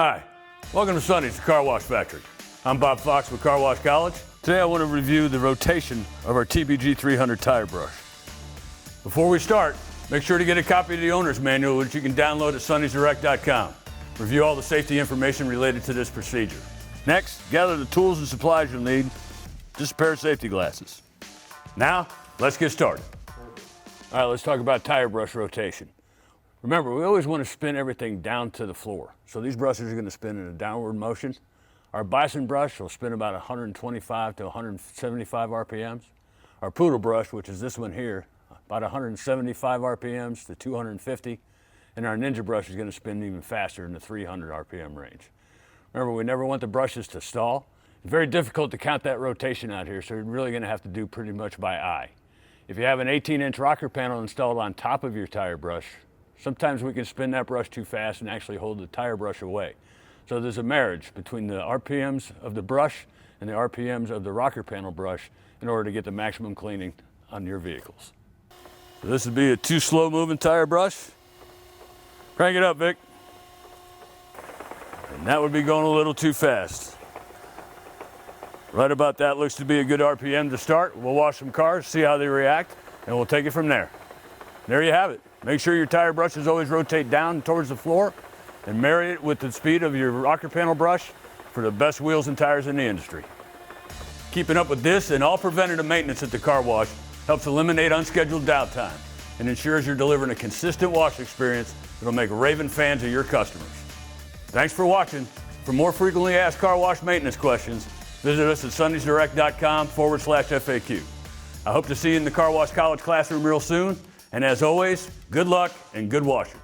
Hi, welcome to Sonny's, the Car Wash Factory. I'm Bob Fox with Car Wash College. Today I want to review the rotation of our TBG300 tire brush. Before we start, make sure to get a copy of the owner's manual, which you can download at sonnysdirect.com. Review all the safety information related to this procedure. Next, gather the tools and supplies you'll need, just a pair of safety glasses. Now, let's get started. All right, let's talk about tire brush rotation. Remember, we always want to spin everything down to the floor. So these brushes are going to spin in a downward motion. Our bison brush will spin about 125 to 175 RPMs. Our poodle brush, which is this one here, about 175 RPMs to 250. And our ninja brush is going to spin even faster in the 300 RPM range. Remember, we never want the brushes to stall. It's very difficult to count that rotation out here, so you're really going to have to do pretty much by eye. If you have an 18-inch rocker panel installed on top of your tire brush, sometimes we can spin that brush too fast and actually hold the tire brush away. So there's a marriage between the RPMs of the brush and the RPMs of the rocker panel brush in order to get the maximum cleaning on your vehicles. So this would be a too slow moving tire brush. Crank it up, Vic. And that would be going a little too fast. Right about that looks to be a good RPM to start. We'll wash some cars, see how they react, and we'll take it from there. There you have it. Make sure your tire brushes always rotate down towards the floor and marry it with the speed of your rocker panel brush for the best wheels and tires in the industry. Keeping up with this and all preventative maintenance at the car wash helps eliminate unscheduled downtime and ensures you're delivering a consistent wash experience that'll make raving fans of your customers. Thanks for watching. For more frequently asked car wash maintenance questions, visit us at sonnysdirect.com/FAQ. I hope to see you in the Car Wash College classroom real soon. And as always, good luck and good washing.